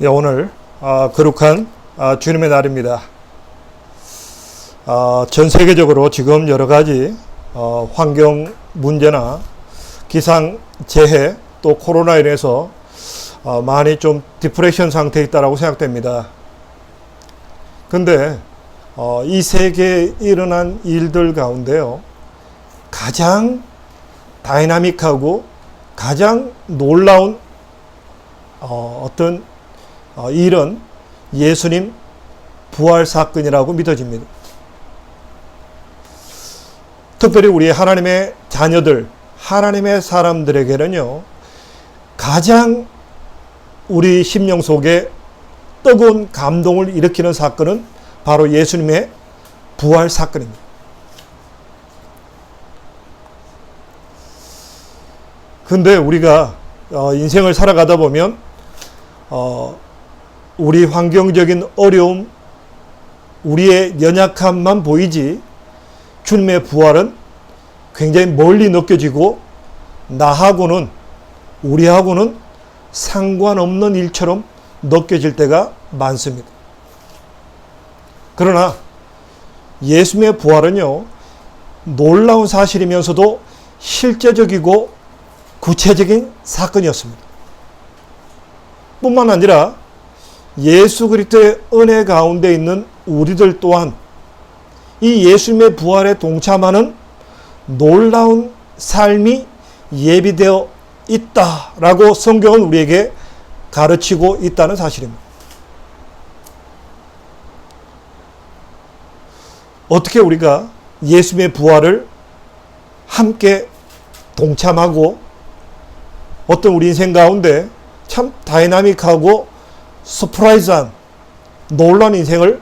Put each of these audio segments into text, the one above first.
오늘 거룩한 주님의 날입니다. 전 세계적으로 지금 여러 가지 환경 문제나 기상 재해 또 코로나 인해서 많이 좀 디프레션 상태에 있다라고 생각됩니다. 근데 이 세계에 일어난 일들 가운데요, 가장 다이나믹하고 가장 놀라운 어떤 일은 예수님 부활 사건이라고 믿어집니다. 특별히 우리 하나님의 자녀들, 하나님의 사람들에게는요, 가장 우리 심령 속에 뜨거운 감동을 일으키는 사건은 바로 예수님의 부활 사건입니다. 근데 우리가 인생을 살아가다 보면 우리 환경적인 어려움, 우리의 연약함만 보이지 주님의 부활은 굉장히 멀리 느껴지고 나하고는, 우리하고는 상관없는 일처럼 느껴질 때가 많습니다. 그러나 예수님의 부활은요, 놀라운 사실이면서도 실제적이고 구체적인 사건이었습니다. 뿐만 아니라 예수 그리스도의 은혜 가운데 있는 우리들 또한 이 예수님의 부활에 동참하는 놀라운 삶이 예비되어 있다라고 성경은 우리에게 가르치고 있다는 사실입니다. 어떻게 우리가 예수님의 부활을 함께 동참하고 어떤 우리 인생 가운데 참 다이나믹하고 서프라이즈한 놀라운 인생을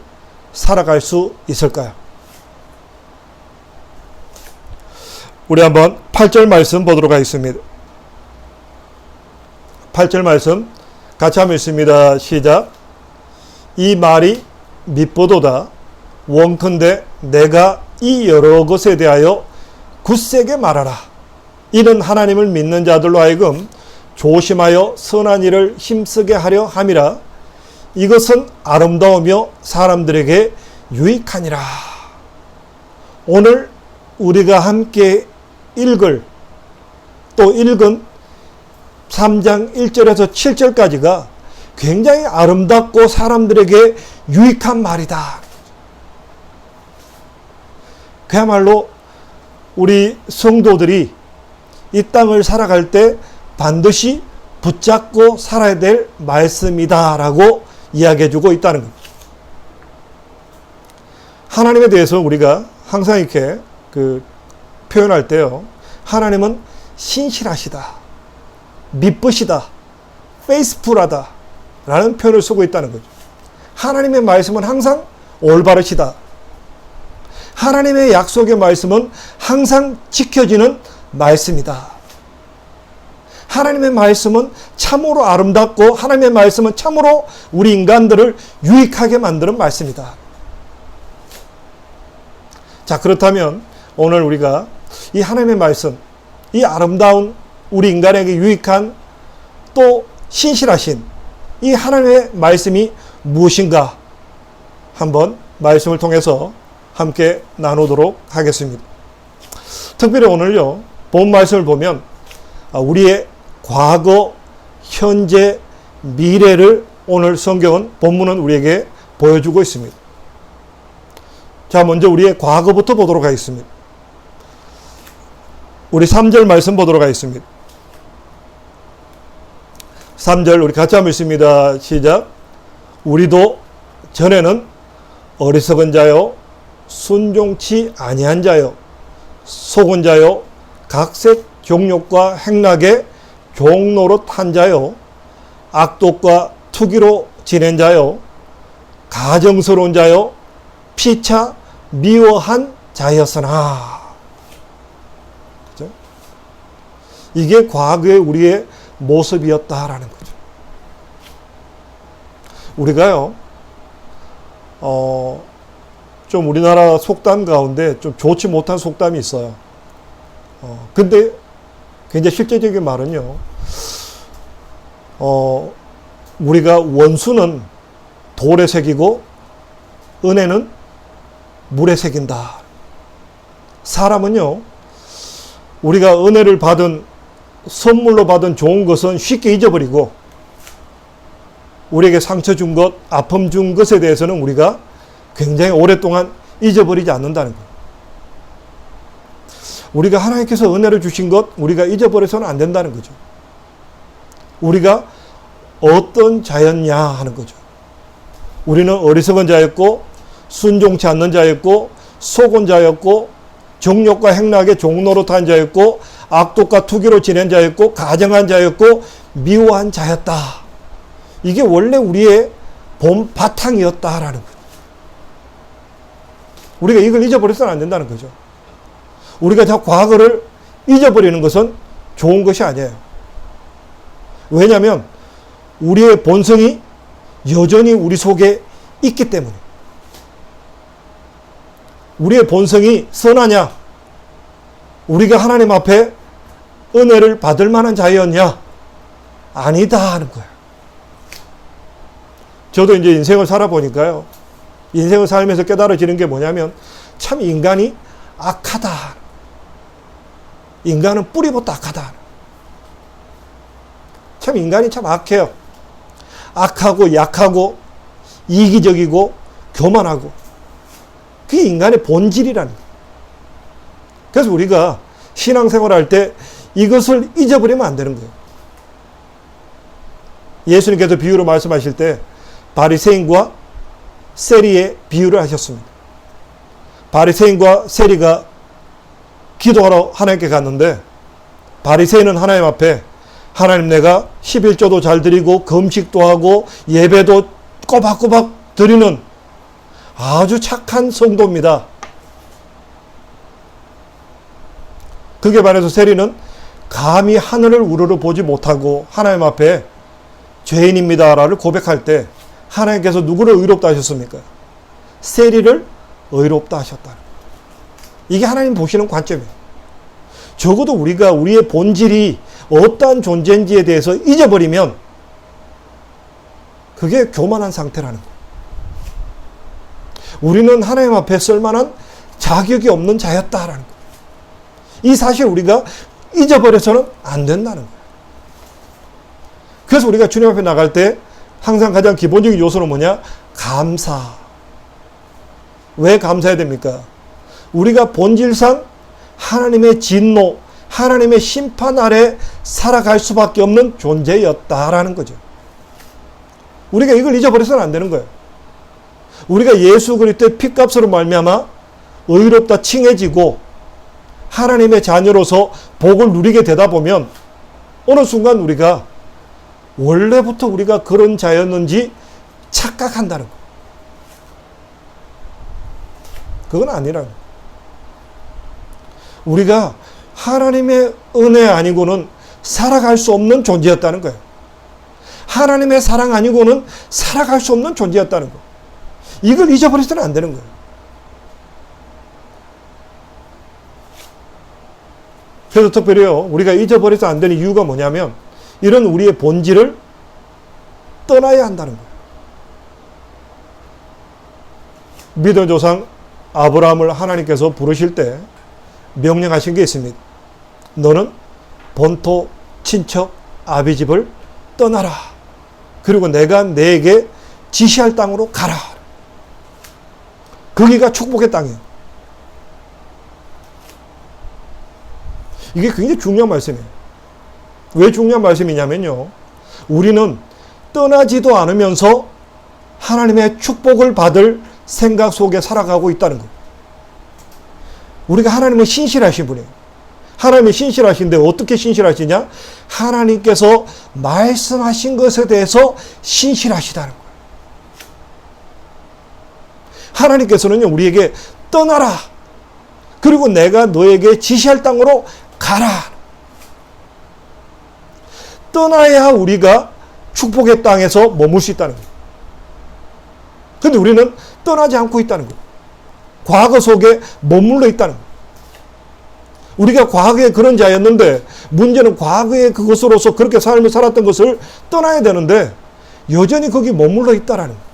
살아갈 수 있을까요? 우리 한번 8절 말씀 보도록 하겠습니다. 8절 말씀 같이 한번 읽습니다. 시작. 이 말이 밉보도다. 원컨대 내가 이 여러 것에 대하여 굳세게 말하라. 이는 하나님을 믿는 자들로 하여금 조심하여 선한 일을 힘쓰게 하려 함이라. 이것은 아름다우며 사람들에게 유익하니라. 오늘 우리가 함께 읽은 3장 1절에서 7절까지가 굉장히 아름답고 사람들에게 유익한 말이다. 그야말로 우리 성도들이 이 땅을 살아갈 때 반드시 붙잡고 살아야 될 말씀이다 라고 이야기해주고 있다는 겁니다. 하나님에 대해서 우리가 항상 이렇게 표현할 때요, 하나님은 신실하시다, 미쁘시다, 페이스풀하다 라는 표현을 쓰고 있다는 거죠. 하나님의 말씀은 항상 올바르시다. 하나님의 약속의 말씀은 항상 지켜지는 말씀이다. 하나님의 말씀은 참으로 아름답고 하나님의 말씀은 참으로 우리 인간들을 유익하게 만드는 말씀이다. 자, 그렇다면 오늘 우리가 이 하나님의 말씀, 이 아름다운 우리 인간에게 유익한 또 신실하신 이 하나님의 말씀이 무엇인가 한번 말씀을 통해서 함께 나누도록 하겠습니다. 특별히 오늘요, 본 말씀을 보면 우리의 과거, 현재, 미래를 오늘 성경은 본문은 우리에게 보여주고 있습니다. 자, 먼저 우리의 과거부터 보도록 하겠습니다. 우리 3절 말씀 보도록 하겠습니다. 3절 우리 같이 한번 읽습니다. 시작. 우리도 전에는 어리석은 자요, 순종치 아니한 자요, 속은 자요, 각색 종욕과 행락에 종노릇 한 자요, 악독과 투기로 지낸 자요, 가정스러운 자요, 피차 미워한 자였으나. 그죠? 이게 과거의 우리의 모습이었다라는 거죠. 우리가요, 좀 우리나라 속담 가운데 좀 좋지 못한 속담이 있어요. 근데 굉장히 실제적인 말은요, 우리가 원수는 돌에 새기고 은혜는 물에 새긴다. 사람은요, 우리가 은혜를 받은, 선물로 받은 좋은 것은 쉽게 잊어버리고, 우리에게 상처 준 것, 아픔 준 것에 대해서는 우리가 굉장히 오랫동안 잊어버리지 않는다는 거예요. 우리가 하나님께서 은혜를 주신 것, 우리가 잊어버려서는 안 된다는 거죠. 우리가 어떤 자였냐 하는 거죠. 우리는 어리석은 자였고, 순종치 않는 자였고, 속은 자였고, 정욕과 행락의 종노릇한 자였고, 악독과 투기로 지낸 자였고, 가정한 자였고, 미워한 자였다. 이게 원래 우리의 본 바탕이었다라는 거죠. 우리가 이걸 잊어버려서는 안 된다는 거죠. 우리가 자 과거를 잊어버리는 것은 좋은 것이 아니에요. 왜냐하면 우리의 본성이 여전히 우리 속에 있기 때문에. 우리의 본성이 선하냐? 우리가 하나님 앞에 은혜를 받을 만한 자였냐? 아니다 하는 거예요. 저도 이제 인생을 살아보니까요, 인생을 살면서 깨달아지는 게 뭐냐면, 참 인간이 악하다. 인간은 뿌리부터 악하다. 참 인간이 참 악해요. 악하고 약하고 이기적이고 교만하고, 그게 인간의 본질이라는 거예요. 그래서 우리가 신앙생활 할 때 이것을 잊어버리면 안 되는 거예요. 예수님께서 비유로 말씀하실 때 바리새인과 세리의 비유를 하셨습니다. 바리새인과 세리가 기도하러 하나님께 갔는데, 바리새인은 하나님 앞에, 하나님 내가 11조도 잘 드리고 금식도 하고 예배도 꼬박꼬박 드리는 아주 착한 성도입니다. 그게 반해서 세리는 감히 하늘을 우러러 보지 못하고 하나님 앞에 죄인입니다라를 고백할 때 하나님께서 누구를 의롭다 하셨습니까? 세리를 의롭다 하셨다. 이게 하나님 보시는 관점이에요. 적어도 우리가 우리의 본질이 어떠한 존재인지에 대해서 잊어버리면 그게 교만한 상태라는 거예요. 우리는 하나님 앞에 쓸만한 자격이 없는 자였다라는 거예요. 이 사실 우리가 잊어버려서는 안 된다는 거예요. 그래서 우리가 주님 앞에 나갈 때 항상 가장 기본적인 요소는 뭐냐? 감사. 왜 감사해야 됩니까? 우리가 본질상 하나님의 진노, 하나님의 심판 아래 살아갈 수밖에 없는 존재였다라는 거죠. 우리가 이걸 잊어버려서는 안 되는 거예요. 우리가 예수 그리스도의 피값으로 말미암아 의롭다 칭해지고 하나님의 자녀로서 복을 누리게 되다 보면 어느 순간 우리가 원래부터 우리가 그런 자였는지 착각한다는 거예요. 그건 아니라는 거예요. 우리가 하나님의 은혜 아니고는 살아갈 수 없는 존재였다는 거예요. 하나님의 사랑 아니고는 살아갈 수 없는 존재였다는 거예요. 이걸 잊어버려서는 안 되는 거예요. 그래서 특별히요, 우리가 잊어버려서 안 되는 이유가 뭐냐면 이런 우리의 본질을 떠나야 한다는 거예요. 믿음의 조상 아브라함을 하나님께서 부르실 때 명령하신 게 있습니다. 너는 본토 친척 아비 집을 떠나라. 그리고 내가 내게 지시할 땅으로 가라. 거기가 축복의 땅이에요. 이게 굉장히 중요한 말씀이에요. 왜 중요한 말씀이냐면요, 우리는 떠나지도 않으면서 하나님의 축복을 받을 생각 속에 살아가고 있다는 거예요. 우리가 하나님은 신실하신 분이에요. 하나님이 신실하신데 어떻게 신실하시냐? 하나님께서 말씀하신 것에 대해서 신실하시다는 거예요. 하나님께서는요, 우리에게 떠나라. 그리고 내가 너에게 지시할 땅으로 가라. 떠나야 우리가 축복의 땅에서 머물 수 있다는 거예요. 그런데 우리는 떠나지 않고 있다는 거예요. 과거 속에 머물러 있다는 거예요. 우리가 과거에 그런 자였는데 문제는 과거에 그것으로서 그렇게 삶을 살았던 것을 떠나야 되는데 여전히 거기 머물러 있다라는 거예요.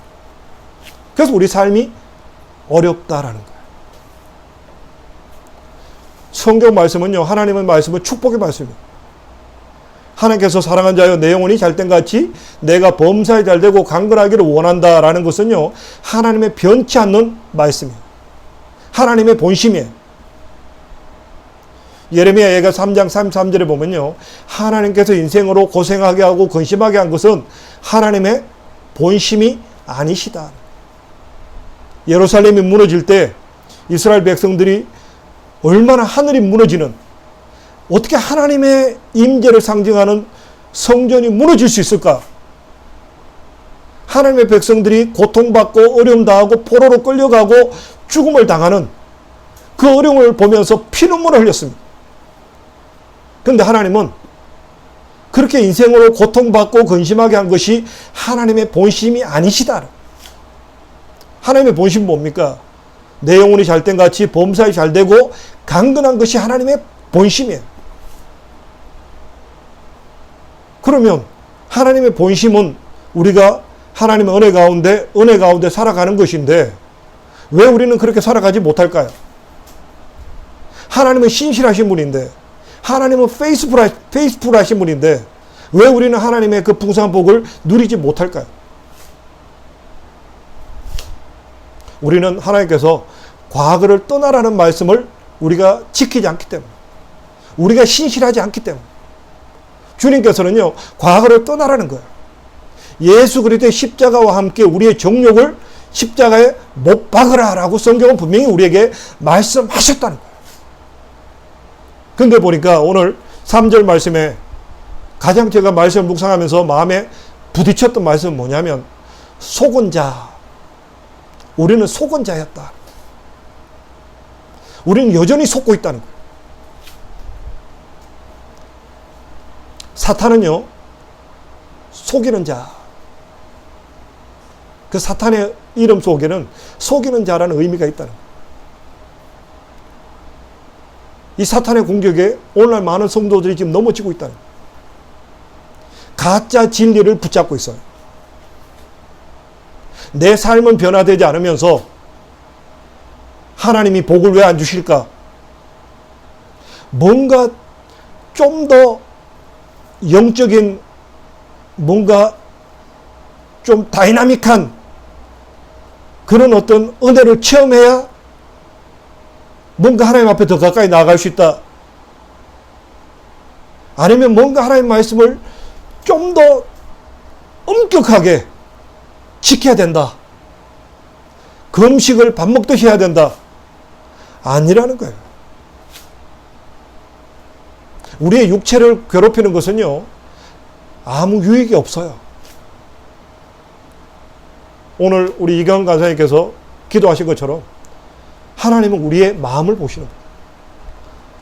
그래서 우리 삶이 어렵다라는 거예요. 성경 말씀은요, 하나님의 말씀은 축복의 말씀이에요. 하나님께서 사랑한 자여 내 영혼이 잘된 같이 내가 범사에 잘되고 강건하기를 원한다라는 것은요, 하나님의 변치 않는 말씀이에요. 하나님의 본심이에요. 예레미야 예가 3장 33절에 보면요, 하나님께서 인생으로 고생하게 하고 근심하게 한 것은 하나님의 본심이 아니시다. 예루살렘이 무너질 때 이스라엘 백성들이 얼마나 하늘이 무너지는, 어떻게 하나님의 임재를 상징하는 성전이 무너질 수 있을까? 하나님의 백성들이 고통받고 어려움 당하고 포로로 끌려가고 죽음을 당하는 그 어려움을 보면서 피눈물을 흘렸습니다. 그런데 하나님은 그렇게 인생으로 고통받고 근심하게 한 것이 하나님의 본심이 아니시다. 하나님의 본심은 뭡니까? 내 영혼이 잘된 같이 범사에 잘되고 강건한 것이 하나님의 본심이에요. 그러면 하나님의 본심은 우리가 하나님의 은혜 가운데 살아가는 것인데 왜 우리는 그렇게 살아가지 못할까요? 하나님은 신실하신 분인데, 하나님은 페이스풀하신 분인데 왜 우리는 하나님의 그 풍성한 복을 누리지 못할까요? 우리는 하나님께서 과거를 떠나라는 말씀을 우리가 지키지 않기 때문에, 우리가 신실하지 않기 때문에, 주님께서는요, 과거를 떠나라는 거예요. 예수 그리스도의 십자가와 함께 우리의 정욕을 십자가에 못 박으라 라고 성경은 분명히 우리에게 말씀하셨다는 거예요. 근데 보니까 오늘 3절 말씀에 가장 제가 말씀을 묵상하면서 마음에 부딪혔던 말씀은 뭐냐면, 속은 자, 우리는 속은 자였다. 우리는 여전히 속고 있다는 거예요. 사탄은요, 속이는 자. 그 사탄의 이름 속에는 속이는 자라는 의미가 있다는 거예요. 이 사탄의 공격에 오늘날 많은 성도들이 지금 넘어지고 있다는 거예요. 가짜 진리를 붙잡고 있어요. 내 삶은 변화되지 않으면서 하나님이 복을 왜 안 주실까? 뭔가 좀 더 영적인, 뭔가 좀 다이나믹한 그런 어떤 은혜를 체험해야 뭔가 하나님 앞에 더 가까이 나아갈 수 있다. 아니면 뭔가 하나님 말씀을 좀 더 엄격하게 지켜야 된다. 금식을 밥 먹듯이 해야 된다. 아니라는 거예요. 우리의 육체를 괴롭히는 것은요, 아무 유익이 없어요. 오늘 우리 이경 간사님께서 기도하신 것처럼 하나님은 우리의 마음을 보시는 거예요.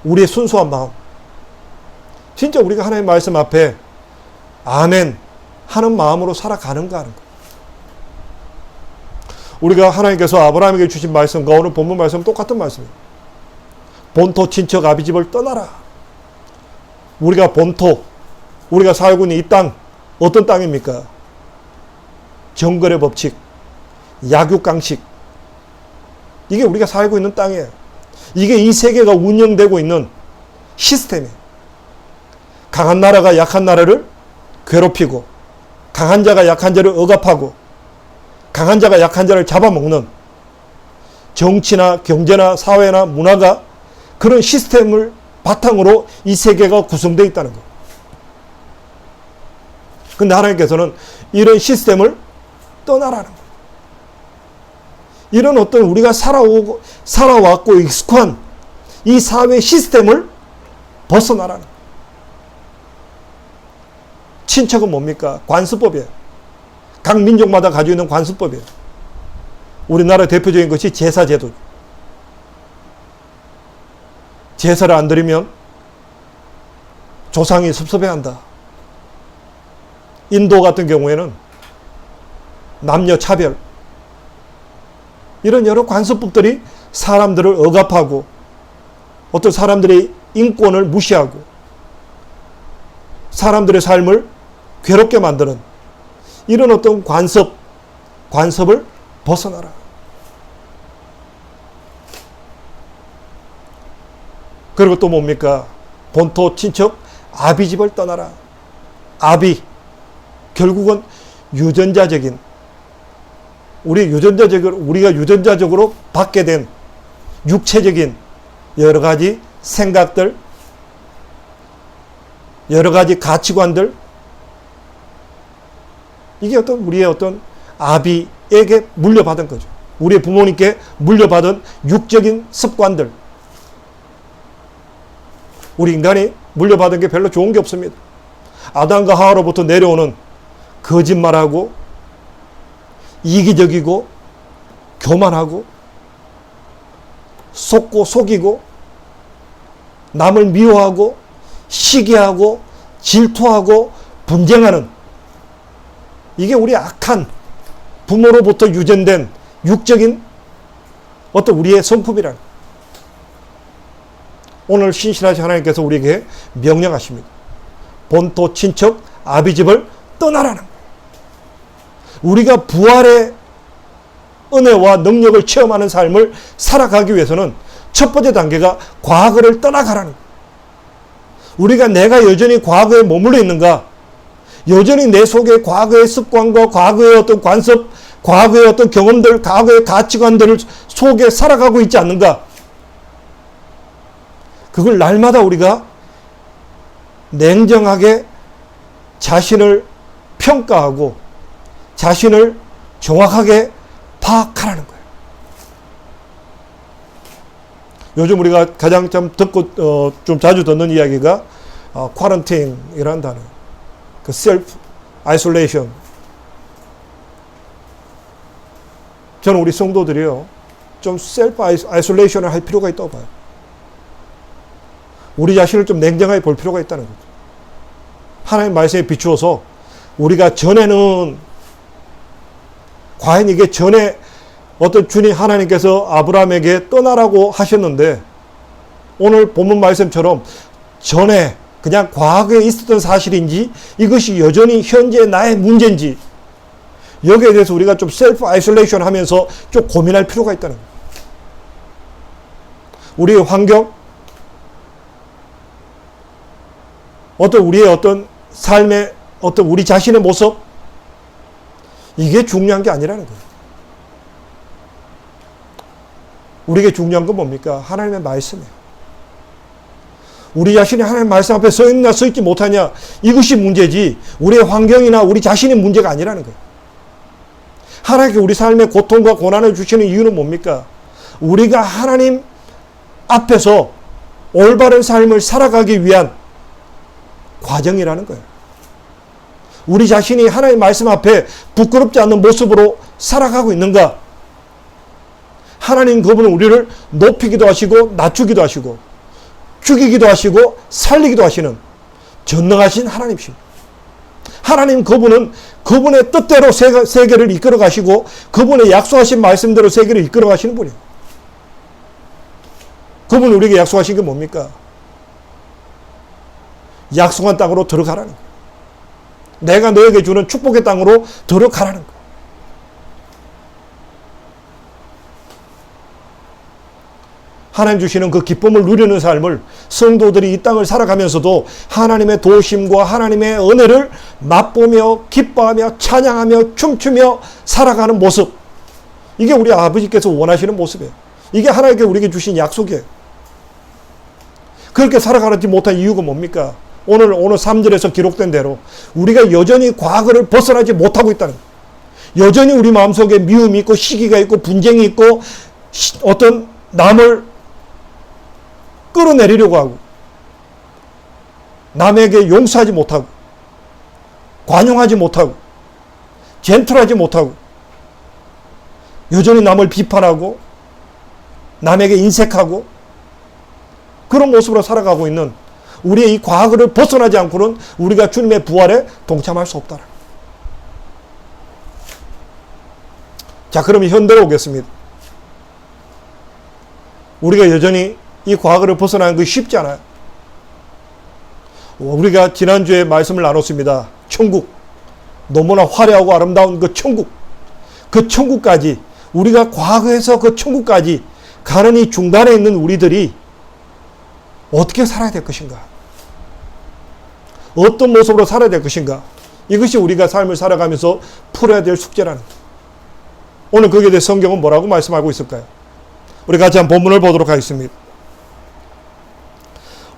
우리의 순수한 마음. 진짜 우리가 하나님 말씀 앞에 아멘 하는 마음으로 살아가는가 하는 거예요. 우리가 하나님께서 아브라함에게 주신 말씀과 오늘 본문 말씀은 똑같은 말씀이에요. 본토 친척 아비집을 떠나라. 우리가 본토, 우리가 살고 있는 이 땅, 어떤 땅입니까? 정글의 법칙, 약육강식. 이게 우리가 살고 있는 땅이에요. 이게 이 세계가 운영되고 있는 시스템이에요. 강한 나라가 약한 나라를 괴롭히고, 강한 자가 약한 자를 억압하고, 강한 자가 약한 자를 잡아먹는 정치나 경제나 사회나 문화가 그런 시스템을 바탕으로 이 세계가 구성되어 있다는 거예요. 근데 하나님께서는 이런 시스템을 떠나라는 거예요. 이런 어떤 우리가 살아왔고 익숙한 이 사회 시스템을 벗어나라는 거예요. 친척은 뭡니까? 관습법이에요. 각 민족마다 가지고 있는 관습법이에요. 우리나라 대표적인 것이 제사제도죠. 제사를 안 드리면 조상이 섭섭해한다. 인도 같은 경우에는 남녀 차별, 이런 여러 관습법들이 사람들을 억압하고 어떤 사람들의 인권을 무시하고 사람들의 삶을 괴롭게 만드는 이런 어떤 관습을 벗어나라. 그리고 또 뭡니까? 본토 친척 아비집을 떠나라. 아비, 결국은 유전자적인, 우리가 유전자적으로 받게 된 육체적인 여러 가지 생각들, 여러 가지 가치관들, 이게 우리의 아비에게 물려받은 거죠. 우리의 부모님께 물려받은 육적인 습관들. 우리 인간이 물려받은 게 별로 좋은 게 없습니다. 아담과 하와로부터 내려오는 거짓말하고, 이기적이고, 교만하고, 속고 속이고, 남을 미워하고, 시기하고, 질투하고, 분쟁하는, 이게 우리 악한 부모로부터 유전된 육적인 우리의 성품이라는, 오늘 신실하신 하나님께서 우리에게 명령하십니다. 본토 친척 아비집을 떠나라는 거예요. 우리가 부활의 은혜와 능력을 체험하는 삶을 살아가기 위해서는 첫 번째 단계가 과거를 떠나가라는 거예요. 우리가 내가 여전히 과거에 머물러 있는가? 여전히 내 속에 과거의 습관과 과거의 어떤 관습, 과거의 어떤 경험들, 과거의 가치관들을 속에 살아가고 있지 않는가? 그걸 날마다 우리가 냉정하게 자신을 평가하고 자신을 정확하게 파악하라는 거예요. 요즘 우리가 가장 좀 듣고 좀 자주 듣는 이야기가 쿼런타인이라는 단어, 그 셀프 아이솔레이션. 저는 우리 성도들이요, 좀 셀프 아이솔레이션을 할 필요가 있다고 봐요. 우리 자신을 좀 냉정하게 볼 필요가 있다는 거죠. 하나님 말씀에 비추어서 우리가 전에는 과연 이게 전에 주님 하나님께서 아브라함에게 떠나라고 하셨는데, 오늘 본문 말씀처럼 전에 그냥 과거에 있었던 사실인지 이것이 여전히 현재 나의 문제인지, 여기에 대해서 우리가 좀 셀프 아이솔레이션 하면서 좀 고민할 필요가 있다는 거예요. 우리의 환경, 우리의 삶의 우리 자신의 모습, 이게 중요한 게 아니라는 거예요. 우리에게 중요한 건 뭡니까? 하나님의 말씀이에요. 우리 자신이 하나님의 말씀 앞에 서 있나 서 있지 못하냐, 이것이 문제지 우리의 환경이나 우리 자신의 문제가 아니라는 거예요. 하나님께 우리 삶의 고통과 고난을 주시는 이유는 뭡니까? 우리가 하나님 앞에서 올바른 삶을 살아가기 위한 과정이라는 거예요. 우리 자신이 하나님 말씀 앞에 부끄럽지 않는 모습으로 살아가고 있는가? 하나님 그분은 우리를 높이기도 하시고 낮추기도 하시고 죽이기도 하시고 살리기도 하시는 전능하신 하나님이십니다. 하나님 그분은 그분의 뜻대로 세계를 이끌어 가시고 그분의 약속하신 말씀대로 세계를 이끌어 가시는 분이에요. 그분이 우리에게 약속하신 게 뭡니까? 약속한 땅으로 들어가라는 거예요. 내가 너에게 주는 축복의 땅으로 들어가라는 거예요. 하나님 주시는 그 기쁨을 누리는 삶을 성도들이 이 땅을 살아가면서도 하나님의 도우심과 하나님의 은혜를 맛보며 기뻐하며 찬양하며 춤추며 살아가는 모습, 이게 우리 아버지께서 원하시는 모습이에요. 이게 하나님께 우리에게 주신 약속이에요. 그렇게 살아가지 못한 이유가 뭡니까? 오늘 3절에서 기록된 대로 우리가 여전히 과거를 벗어나지 못하고 있다는 거예요. 여전히 우리 마음속에 미움이 있고 시기가 있고 분쟁이 있고 어떤 남을 끌어내리려고 하고 남에게 용서하지 못하고 관용하지 못하고 젠틀하지 못하고 여전히 남을 비판하고 남에게 인색하고 그런 모습으로 살아가고 있는 우리의 이 과거를 벗어나지 않고는 우리가 주님의 부활에 동참할 수 없다. 자, 그러면 현대로 오겠습니다. 우리가 여전히 이 과거를 벗어나는 것이 쉽지 않아요. 우리가 지난주에 말씀을 나눴습니다. 천국. 너무나 화려하고 아름다운 그 천국까지, 우리가 과거에서 그 천국까지 가는 이 중간에 있는 우리들이 어떻게 살아야 될 것인가? 어떤 모습으로 살아야 될 것인가? 이것이 우리가 삶을 살아가면서 풀어야 될 숙제라는 거예요. 오늘 거기에 대해 성경은 뭐라고 말씀하고 있을까요? 우리 같이 한번 본문을 보도록 하겠습니다.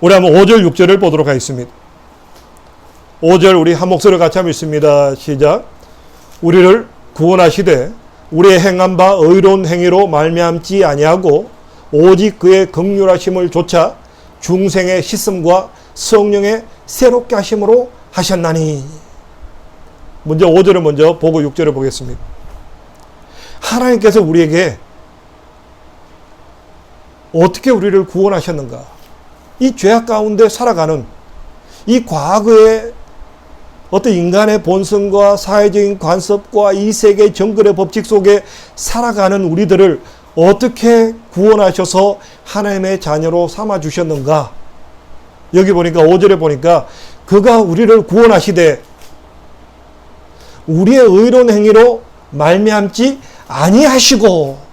우리 한번 5절, 6절을 보도록 하겠습니다. 5절 우리 한 목소리로 같이 한번 읽습니다. 시작. 우리를 구원하시되 우리의 행한 바 의로운 행위로 말미암지 아니하고 오직 그의 긍휼하심을 조차 중생의 씻음과 성령의 새롭게 하심으로 하셨나니. 먼저 5절을 먼저 보고 6절을 보겠습니다. 하나님께서 우리에게 어떻게 우리를 구원하셨는가? 이 죄악 가운데 살아가는 이 과거의 어떤 인간의 본성과 사회적인 관습과 이 세계 정글의 법칙 속에 살아가는 우리들을 어떻게 구원하셔서 하나님의 자녀로 삼아주셨는가? 여기 보니까 5절에 보니까 그가 우리를 구원하시되 우리의 의로운 행위로 말미암지 아니하시고.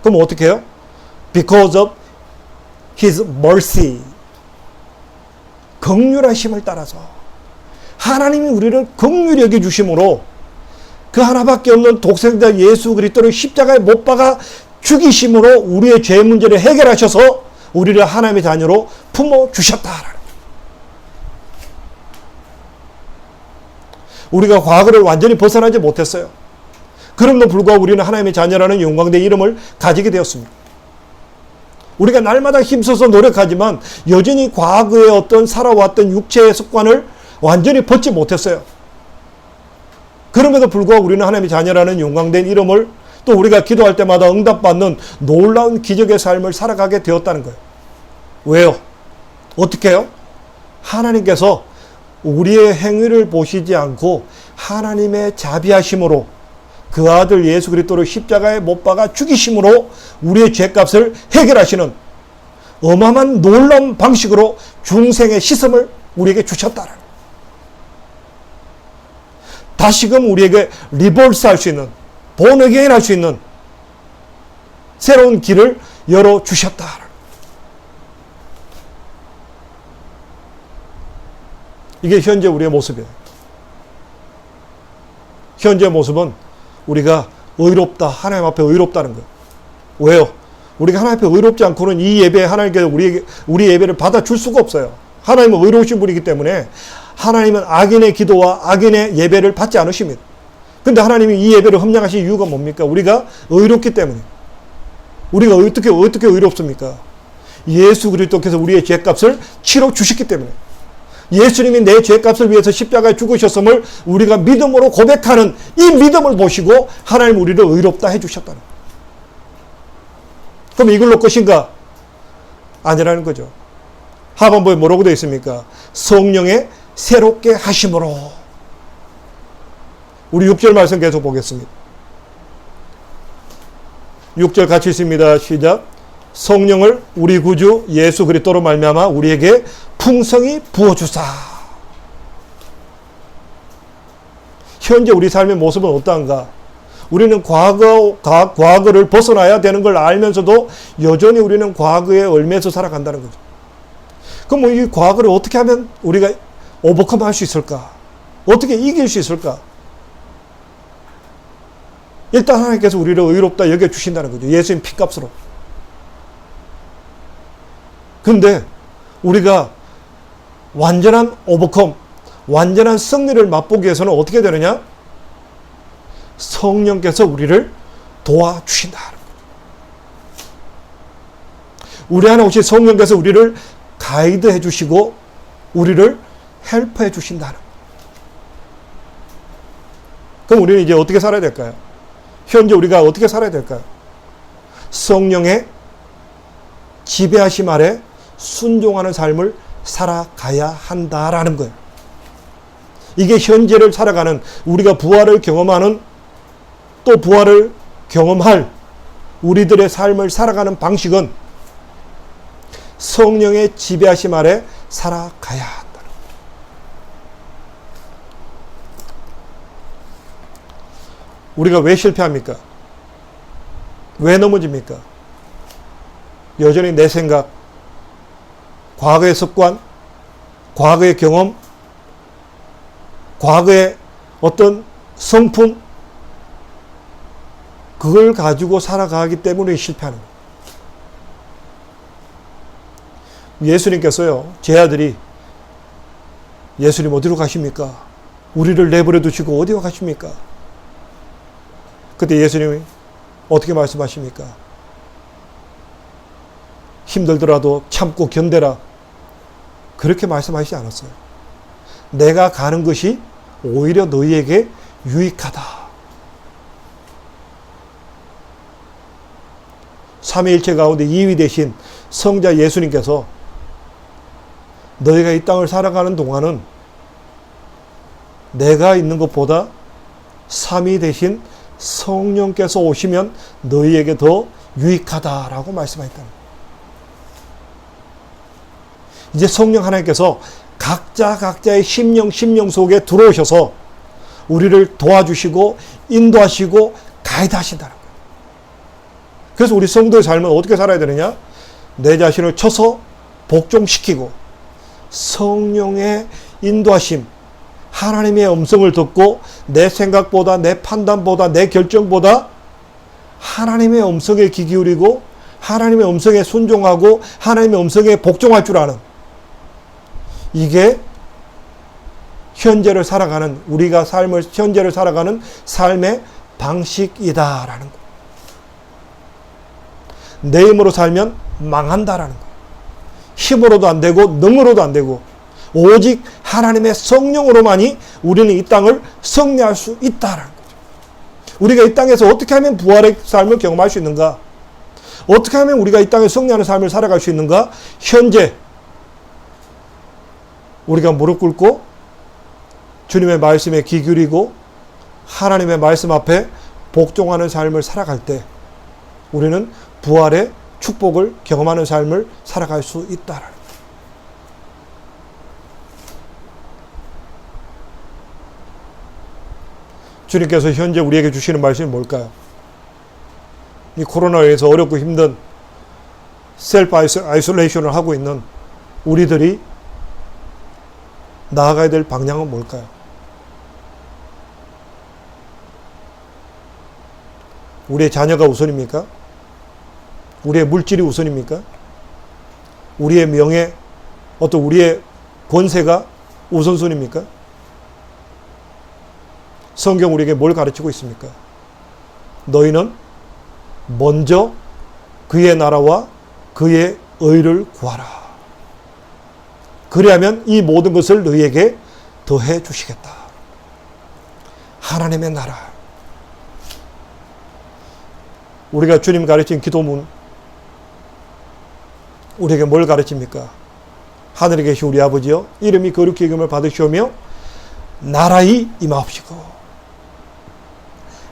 그럼 어떻게 해요? Because of His mercy. 긍휼하심을 따라서 하나님이 우리를 긍휼히 여겨 주심으로 그 하나밖에 없는 독생자 예수 그리스도를 십자가에 못 박아 죽이심으로 우리의 죄 문제를 해결하셔서 우리를 하나님의 자녀로 품어 주셨다. 우리가 과거를 완전히 벗어나지 못했어요. 그럼에도 불구하고 우리는 하나님의 자녀라는 영광된 이름을 가지게 되었습니다. 우리가 날마다 힘써서 노력하지만 여전히 과거의 어떤 살아왔던 육체의 습관을 완전히 벗지 못했어요. 그럼에도 불구하고 우리는 하나님의 자녀라는 영광된 이름을 또 우리가 기도할 때마다 응답받는 놀라운 기적의 삶을 살아가게 되었다는 거예요. 왜요? 어떻게 해요? 하나님께서 우리의 행위를 보시지 않고 하나님의 자비하심으로 그 아들 예수 그리스도를 십자가에 못 박아 죽이심으로 우리의 죄값을 해결하시는 어마어마한 놀라운 방식으로 중생의 씻음을 우리에게 주셨다는, 다시금 우리에게 리볼스 할 수 있는, 본어게인 할 수 있는 새로운 길을 열어주셨다. 이게 현재 우리의 모습이에요. 현재 모습은 우리가 의롭다, 하나님 앞에 의롭다는 거예요. 왜요? 우리가 하나님 앞에 의롭지 않고는 이 예배에 하나님께서 우리 예배를 받아줄 수가 없어요. 하나님은 의로우신 분이기 때문에 하나님은 악인의 기도와 악인의 예배를 받지 않으십니다. 근데 하나님이 이 예배를 험량하신 이유가 뭡니까? 우리가 의롭기 때문에. 우리가 어떻게 의롭습니까? 예수 그리스도께서 우리의 죄값을 치러 주셨기 때문에. 예수님이 내 죄값을 위해서 십자가에 죽으셨음을 우리가 믿음으로 고백하는 이 믿음을 보시고 하나님 우리를 의롭다 해주셨다는 거예요. 그럼 이걸로 끝인가? 아니라는 거죠. 하반부에 뭐라고 되어 있습니까? 성령의 새롭게 하심으로. 우리 6절 말씀 계속 보겠습니다. 6절 같이 있습니다. 시작. 성령을 우리 구주 예수 그리스도로 말미암아 우리에게 풍성히 부어주사. 현재 우리 삶의 모습은 어떠한가? 우리는 과거를 벗어나야 되는 걸 알면서도 여전히 우리는 과거에 얽매여서 살아간다는 거죠. 그럼 이 과거를 어떻게 하면 우리가 오버컴 할 수 있을까? 어떻게 이길 수 있을까? 일단 하나님께서 우리를 의롭다 여겨주신다는 거죠. 예수님 피값으로. 근데 우리가 완전한 오버컴, 완전한 승리를 맛보기 위해서는 어떻게 되느냐? 성령께서 우리를 도와주신다. 우리 안에 혹시 성령께서 우리를 가이드해 주시고 우리를 헬프해 주신다는. 그럼 우리는 이제 어떻게 살아야 될까요? 현재 우리가 어떻게 살아야 될까요? 성령의 지배하심 아래 순종하는 삶을 살아가야 한다라는 거예요. 이게 현재를 살아가는, 우리가 부활을 경험하는, 또 부활을 경험할 우리들의 삶을 살아가는 방식은 성령의 지배하심 아래 살아가야 한다. 우리가 왜 실패합니까? 왜 넘어집니까? 여전히 내 생각, 과거의 습관, 과거의 경험, 과거의 어떤 성품, 그걸 가지고 살아가기 때문에 실패하는 거예요. 예수님께서요, 제 아들이 예수님 어디로 가십니까? 우리를 내버려 두시고 어디로 가십니까? 그때 예수님이 어떻게 말씀하십니까? 힘들더라도 참고 견뎌라. 그렇게 말씀하시지 않았어요. 내가 가는 것이 오히려 너희에게 유익하다. 삼위일체 가운데 2위 되신 성자 예수님께서 너희가 이 땅을 살아가는 동안은 내가 있는 것보다 삼위 되신 성령께서 오시면 너희에게 더 유익하다라고 말씀하셨다는 거예요. 이제 성령 하나님께서 각자의 심령 속에 들어오셔서 우리를 도와주시고 인도하시고 가이드하신다는 거예요. 그래서 우리 성도의 삶은 어떻게 살아야 되느냐? 내 자신을 쳐서 복종시키고 성령의 인도하심, 하나님의 음성을 듣고 내 생각보다, 내 판단보다, 내 결정보다 하나님의 음성에 귀 기울이고 하나님의 음성에 순종하고 하나님의 음성에 복종할 줄 아는, 이게 현재를 살아가는, 우리가 현재를 살아가는 삶의 방식이다라는 거. 내 힘으로 살면 망한다라는 거. 힘으로도 안 되고 능으로도 안 되고 오직 하나님의 성령으로만이 우리는 이 땅을 승리할 수 있다라는 거죠. 우리가 이 땅에서 어떻게 하면 부활의 삶을 경험할 수 있는가? 어떻게 하면 우리가 이 땅에 승리하는 삶을 살아갈 수 있는가? 현재 우리가 무릎 꿇고 주님의 말씀에 귀 기울이고 하나님의 말씀 앞에 복종하는 삶을 살아갈 때 우리는 부활의 축복을 경험하는 삶을 살아갈 수 있다라는 거예요. 주님께서 현재 우리에게 주시는 말씀이 뭘까요? 이 코로나로 인해서 어렵고 힘든 셀프 아이솔레이션을 하고 있는 우리들이 나아가야 될 방향은 뭘까요? 우리의 자녀가 우선입니까? 우리의 물질이 우선입니까? 우리의 명예, 어떤 우리의 권세가 우선순위입니까? 성경 우리에게 뭘 가르치고 있습니까? 너희는 먼저 그의 나라와 그의 의를 구하라. 그리하면 이 모든 것을 너희에게 더해 주시겠다. 하나님의 나라. 우리가 주님 가르친 기도문, 우리에게 뭘 가르칩니까? 하늘에 계신 우리 아버지여, 이름이 거룩히 여김을 받으시오며 나라의 임하옵시고,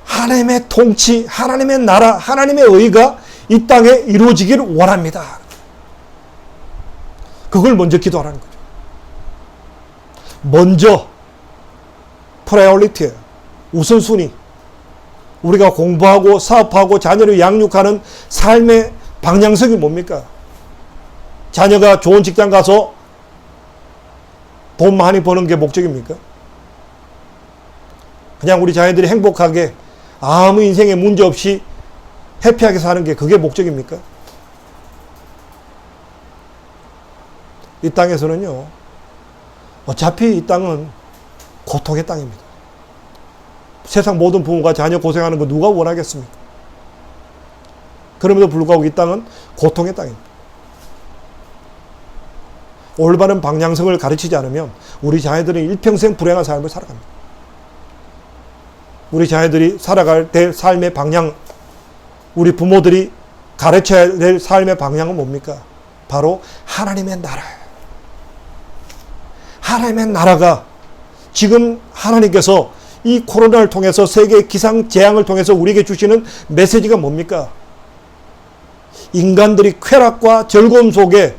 하나님의 통치, 하나님의 나라, 하나님의 의가 이 땅에 이루어지기를 원합니다. 그걸 먼저 기도하라는 거죠. 먼저 프라이어리티, 우선순위. 우리가 공부하고 사업하고 자녀를 양육하는 삶의 방향성이 뭡니까? 자녀가 좋은 직장 가서 돈 많이 버는 게 목적입니까? 그냥 우리 자녀들이 행복하게 아무 인생에 문제 없이 해피하게 사는 게 그게 목적입니까? 이 땅에서는요, 어차피 이 땅은 고통의 땅입니다. 세상 모든 부모가 자녀 고생하는 거 누가 원하겠습니까? 그럼에도 불구하고 이 땅은 고통의 땅입니다. 올바른 방향성을 가르치지 않으면 우리 자녀들은 일평생 불행한 삶을 살아갑니다. 우리 자녀들이 살아갈 때 삶의 방향, 우리 부모들이 가르쳐야 될 삶의 방향은 뭡니까? 바로 하나님의 나라예요. 하나님의 나라가 지금 하나님께서 이 코로나를 통해서 세계 기상재앙을 통해서 우리에게 주시는 메시지가 뭡니까? 인간들이 쾌락과 즐거움 속에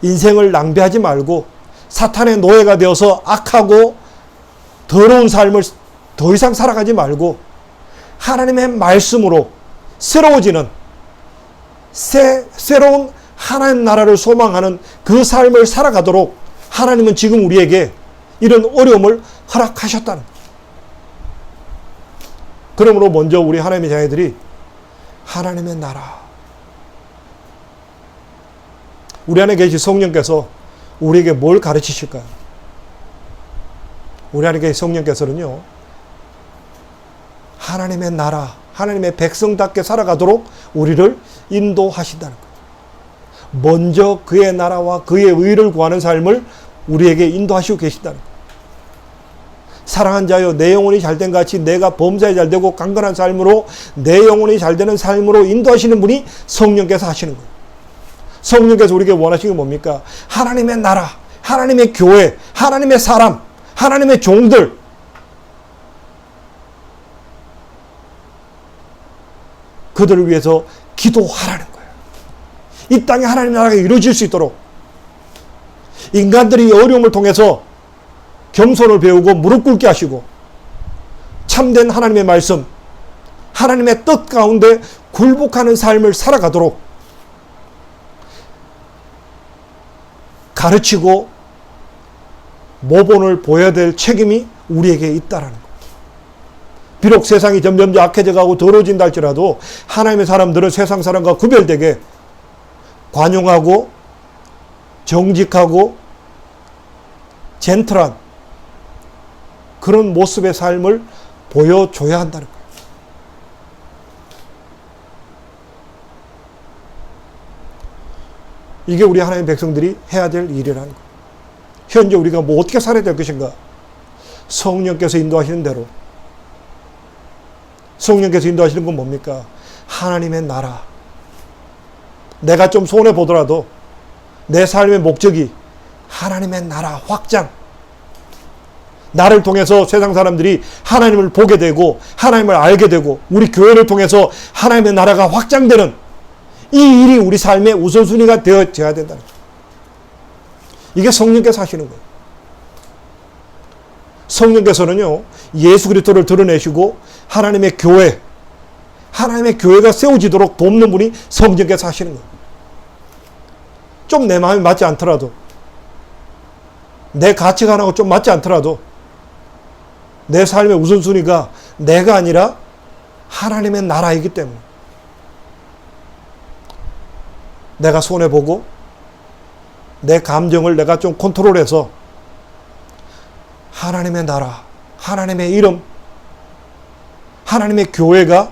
인생을 낭비하지 말고 사탄의 노예가 되어서 악하고 더러운 삶을 더 이상 살아가지 말고 하나님의 말씀으로 새로워지는 새로운 하나님 나라를 소망하는 그 삶을 살아가도록 하나님은 지금 우리에게 이런 어려움을 허락하셨다는 거예요. 그러므로 먼저 우리 하나님의 자녀들이 하나님의 나라, 우리 안에 계신 성령께서 우리에게 뭘 가르치실까요? 우리 안에 계신 성령께서는요, 하나님의 나라, 하나님의 백성답게 살아가도록 우리를 인도하신다는 거예요. 먼저 그의 나라와 그의 의를 구하는 삶을 우리에게 인도하시고 계신다는 거예요. 사랑한 자여, 내 영혼이 잘된 같이 내가 범사에 잘되고 강건한 삶으로 내 영혼이 잘되는 삶으로 인도하시는 분이 성령께서 하시는 거예요. 성령께서 우리에게 원하시는 게 뭡니까? 하나님의 나라, 하나님의 교회, 하나님의 사람, 하나님의 종들, 그들을 위해서 기도하라는 거예요. 이 땅에 하나님의 나라가 이루어질 수 있도록 인간들이 어려움을 통해서 겸손을 배우고 무릎 꿇게 하시고 참된 하나님의 말씀, 하나님의 뜻 가운데 굴복하는 삶을 살아가도록 가르치고 모본을 보여야 될 책임이 우리에게 있다라는 거예요. 비록 세상이 점점 악해져 가고 더러워진다 할지라도 하나님의 사람들은 세상 사람과 구별되게 관용하고 정직하고 젠틀한 그런 모습의 삶을 보여줘야 한다는 거예요. 이게 우리 하나님의 백성들이 해야 될 일이라는 거예요. 현재 우리가 뭐 어떻게 살아야 될 것인가? 성령께서 인도하시는 대로. 성령께서 인도하시는 건 뭡니까? 하나님의 나라. 내가 좀 손해보더라도 내 삶의 목적이 하나님의 나라 확장. 나를 통해서 세상 사람들이 하나님을 보게 되고 하나님을 알게 되고 우리 교회를 통해서 하나님의 나라가 확장되는 이 일이 우리 삶의 우선순위가 되어져야 된다는 거예요. 이게 성령께서 하시는 거예요. 성령께서는요, 예수 그리스도를 드러내시고 하나님의 교회, 하나님의 교회가 세워지도록 돕는 분이 성령께서 하시는 거예요. 좀 내 마음이 맞지 않더라도, 내 가치관하고 좀 맞지 않더라도 내 삶의 우선순위가 내가 아니라 하나님의 나라이기 때문에 내가 손해보고 내 감정을 내가 좀 컨트롤해서 하나님의 나라, 하나님의 이름, 하나님의 교회가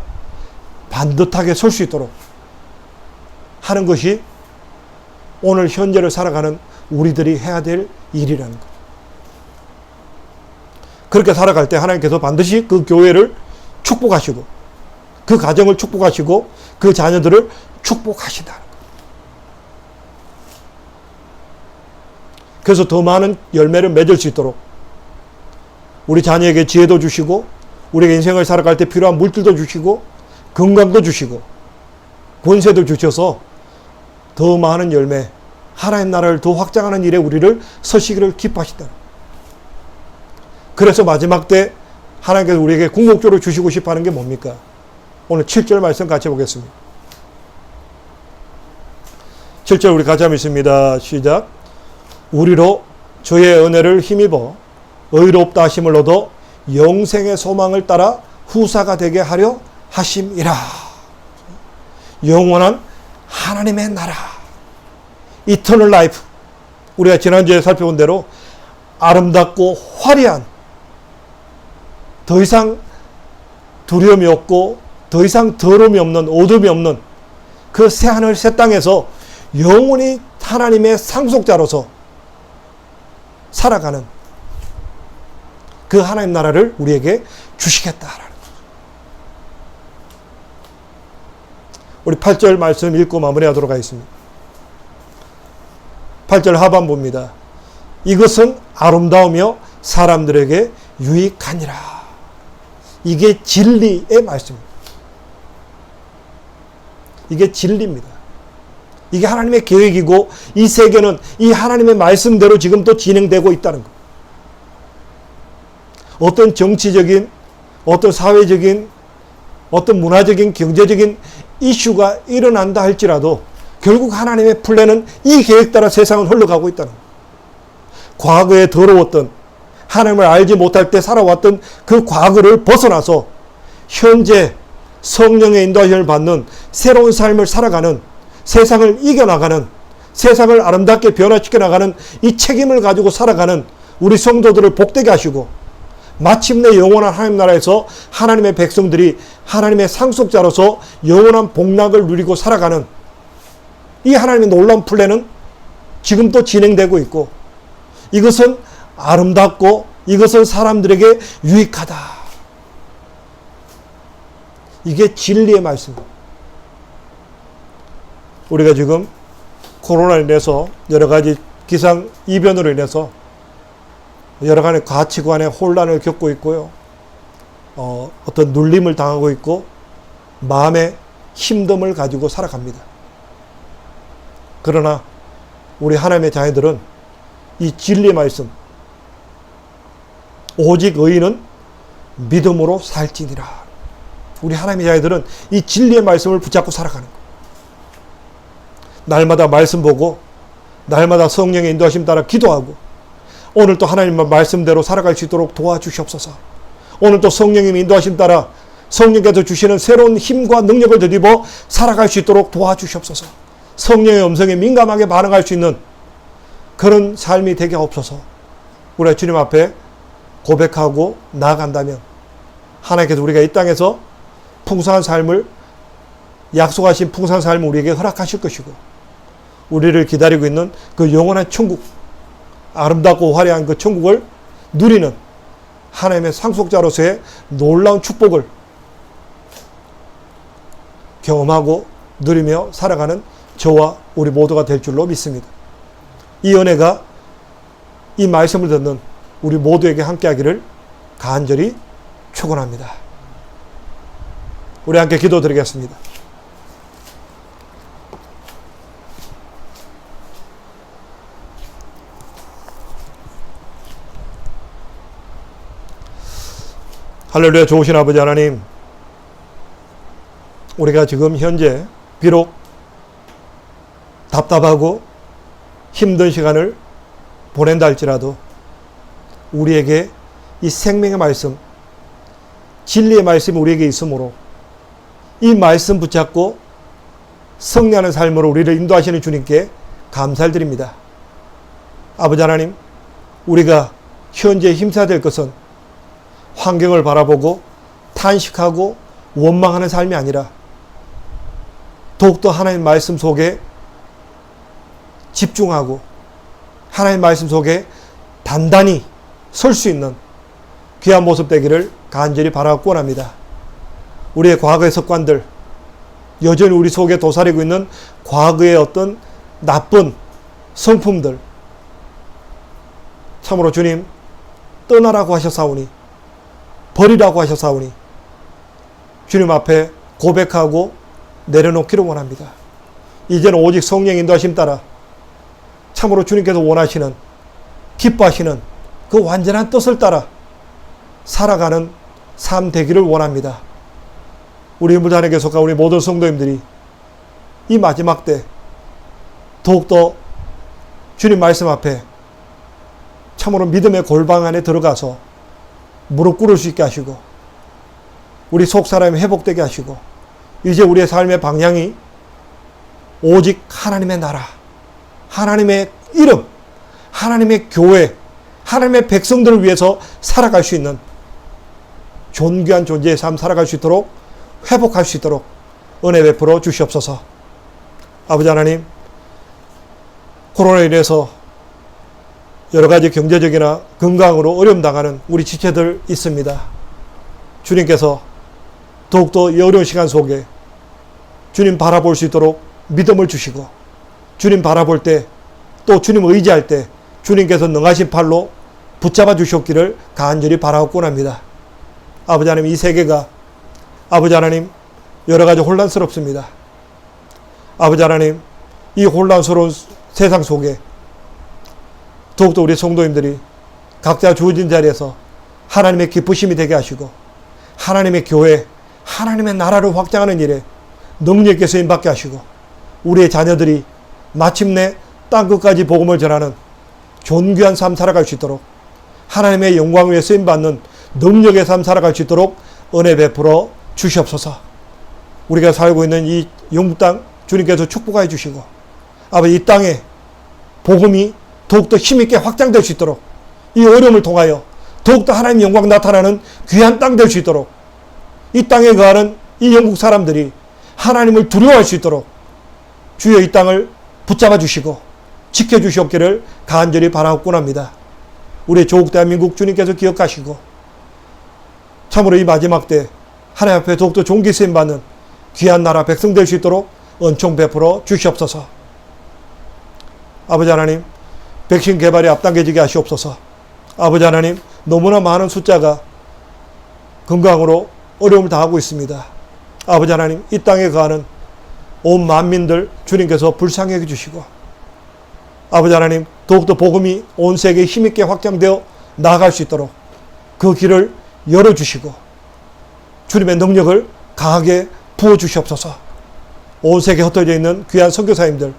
반듯하게 설 수 있도록 하는 것이 오늘 현재를 살아가는 우리들이 해야 될 일이라는 것. 그렇게 살아갈 때 하나님께서 반드시 그 교회를 축복하시고 그 가정을 축복하시고 그 자녀들을 축복하신다는 것. 그래서 더 많은 열매를 맺을 수 있도록 우리 자녀에게 지혜도 주시고 우리가 인생을 살아갈 때 필요한 물질도 주시고 건강도 주시고 권세도 주셔서 더 많은 열매, 하나님 나라를 더 확장하는 일에 우리를 서시기를 기뻐하신다. 그래서 마지막 때 하나님께서 우리에게 궁극적으로 주시고 싶어 하는 게 뭡니까? 오늘 7절 말씀 같이 보겠습니다. 7절 우리 같이 한번 읽습니다. 시작. 우리로 주의 은혜를 힘입어 의롭다 하심을 얻어 영생의 소망을 따라 후사가 되게 하려 하심이라. 영원한 하나님의 나라, 이터널 라이프. 우리가 지난주에 살펴본 대로 아름답고 화려한, 더 이상 두려움이 없고 더 이상 더러움이 없는, 어둠이 없는 그 새하늘 새 땅에서 영원히 하나님의 상속자로서 살아가는 그 하나님 나라를 우리에게 주시겠다라는 거죠. 우리 8절 말씀 읽고 마무리하도록 하겠습니다. 8절 하반부입니다. 이것은 아름다우며 사람들에게 유익하니라. 이게 진리의 말씀입니다. 이게 진리입니다. 이게 하나님의 계획이고 이 세계는 이 하나님의 말씀대로 지금 또 진행되고 있다는 것. 어떤 정치적인, 어떤 사회적인, 어떤 문화적인, 경제적인 이슈가 일어난다 할지라도 결국 하나님의 플랜은 이 계획 따라 세상은 흘러가고 있다는 것. 과거에 더러웠던, 하나님을 알지 못할 때 살아왔던 그 과거를 벗어나서 현재 성령의 인도하심을 받는 새로운 삶을 살아가는, 세상을 이겨나가는, 세상을 아름답게 변화시켜 나가는 이 책임을 가지고 살아가는 우리 성도들을 복되게 하시고, 마침내 영원한 하나님 나라에서 하나님의 백성들이 하나님의 상속자로서 영원한 복락을 누리고 살아가는 이 하나님의 놀라운 플랜은 지금도 진행되고 있고, 이것은 아름답고 이것은 사람들에게 유익하다. 이게 진리의 말씀입니다. 우리가 지금 코로나로 인해서 여러 가지 기상 이변으로 인해서 여러 가지 가치관의 혼란을 겪고 있고요. 어떤 눌림을 당하고 있고 마음의 힘듦을 가지고 살아갑니다. 그러나 우리 하나님의 자녀들은 이 진리의 말씀, 오직 의인은 믿음으로 살지니라. 우리 하나님의 자녀들은 이 진리의 말씀을 붙잡고 살아가는 거예요. 날마다 말씀 보고 날마다 성령의 인도하심 따라 기도하고 오늘 또 하나님의 말씀대로 살아갈 수 있도록 도와주시옵소서. 오늘 또 성령님의 인도하심 따라 성령께서 주시는 새로운 힘과 능력을 되짚어 살아갈 수 있도록 도와주시옵소서. 성령의 음성에 민감하게 반응할 수 있는 그런 삶이 되게 없어서 우리가 주님 앞에 고백하고 나아간다면 하나님께서 우리가 이 땅에서 풍성한 삶을, 약속하신 풍성한 삶을 우리에게 허락하실 것이고, 우리를 기다리고 있는 그 영원한 천국, 아름답고 화려한 그 천국을 누리는 하나님의 상속자로서의 놀라운 축복을 경험하고 누리며 살아가는 저와 우리 모두가 될 줄로 믿습니다. 이 은혜가 이 말씀을 듣는 우리 모두에게 함께하기를 간절히 축원합니다. 우리 함께 기도드리겠습니다. 할렐루야. 좋으신 아버지 하나님, 우리가 지금 현재 비록 답답하고 힘든 시간을 보낸다 할지라도 우리에게 이 생명의 말씀, 진리의 말씀이 우리에게 있으므로 이 말씀 붙잡고 승리하는 삶으로 우리를 인도하시는 주님께 감사를 드립니다. 아버지 하나님, 우리가 현재 힘써야 될 것은 환경을 바라보고 탄식하고 원망하는 삶이 아니라 더욱더 하나님 말씀 속에 집중하고 하나님 말씀 속에 단단히 설 수 있는 귀한 모습 되기를 간절히 바라고 원합니다. 우리의 과거의 습관들, 여전히 우리 속에 도사리고 있는 과거의 어떤 나쁜 성품들, 참으로 주님 떠나라고 하셨사오니, 버리라고 하셨사오니 주님 앞에 고백하고 내려놓기를 원합니다. 이제는 오직 성령 인도하심 따라 참으로 주님께서 원하시는, 기뻐하시는 그 완전한 뜻을 따라 살아가는 삶 되기를 원합니다. 우리 물단에게 속한 우리 모든 성도님들이 이 마지막 때 더욱더 주님 말씀 앞에 참으로 믿음의 골방 안에 들어가서 무릎 꿇을 수 있게 하시고 우리 속사람이 회복되게 하시고 이제 우리의 삶의 방향이 오직 하나님의 나라, 하나님의 이름, 하나님의 교회, 하나님의 백성들을 위해서 살아갈 수 있는 존귀한 존재의 삶 살아갈 수 있도록, 회복할 수 있도록 은혜 베풀어 주시옵소서. 아버지 하나님, 코로나로 인해서 여러 가지 경제적이나 건강으로 어려움 당하는 우리 지체들 있습니다. 주님께서 더욱더 이 어려운 시간 속에 주님 바라볼 수 있도록 믿음을 주시고, 주님 바라볼 때 또 주님 의지할 때 주님께서 능하신 팔로 붙잡아 주셨기를 간절히 바라고 원합니다. 아버지 하나님, 이 세계가 아버지 하나님 여러 가지 혼란스럽습니다. 아버지 하나님, 이 혼란스러운 세상 속에 더욱더 우리 성도님들이 각자 주어진 자리에서 하나님의 기쁘심이 되게 하시고 하나님의 교회, 하나님의 나라를 확장하는 일에 능력있게 쓰임받게 하시고 우리의 자녀들이 마침내 땅끝까지 복음을 전하는 존귀한 삶 살아갈 수 있도록 하나님의 영광을 위해 쓰임받는 능력의 삶 살아갈 수 있도록 은혜 베풀어 주시옵소서. 우리가 살고 있는 이 영국 땅 주님께서 축복하여 주시고 아버지 이 땅에 복음이 더욱더 힘있게 확장될 수 있도록 이 어려움을 통하여 더욱더 하나님 영광 나타나는 귀한 땅 될 수 있도록 이 땅에 거하는 이 영국 사람들이 하나님을 두려워할 수 있도록 주여 이 땅을 붙잡아 주시고 지켜주시옵기를 간절히 바라옵곤 합니다. 우리 조국 대한민국 주님께서 기억하시고 참으로 이 마지막 때 하나님 앞에 더욱더 존귀 쓰임받는 귀한 나라 백성 될 수 있도록 은총 베풀어 주시옵소서. 아버지 하나님 백신 개발이 앞당겨지게 하시옵소서. 아버지 하나님 너무나 많은 숫자가 건강으로 어려움을 당하고 있습니다. 아버지 하나님 이 땅에 거하는 온 만민들 주님께서 불쌍히 해주시고 아버지 하나님 더욱더 복음이 온 세계에 힘있게 확장되어 나아갈 수 있도록 그 길을 열어주시고 주님의 능력을 강하게 부어주시옵소서. 온 세계에 흩어져 있는 귀한 선교사님들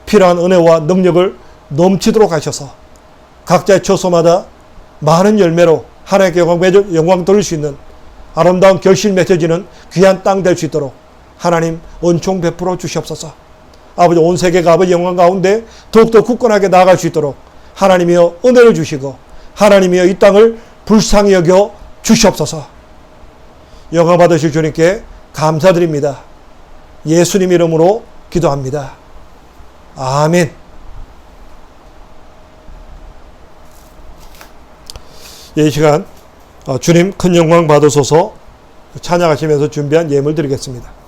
필요한 은혜와 능력을 넘치도록 하셔서 각자의 처소마다 많은 열매로 하나님께 영광 돌릴 수 있는 아름다운 결실 맺혀지는 귀한 땅 될 수 있도록 하나님 은총 베풀어 주시옵소서. 아버지 온 세계가 아버지 영광 가운데 더욱더 굳건하게 나아갈 수 있도록 하나님이여 은혜를 주시고 하나님이여 이 땅을 불쌍히 여겨 주시옵소서. 영광 받으실 주님께 감사드립니다. 예수님 이름으로 기도합니다. 아멘. 이 시간 주님 큰 영광 받으소서 찬양하시면서 준비한 예물 드리겠습니다.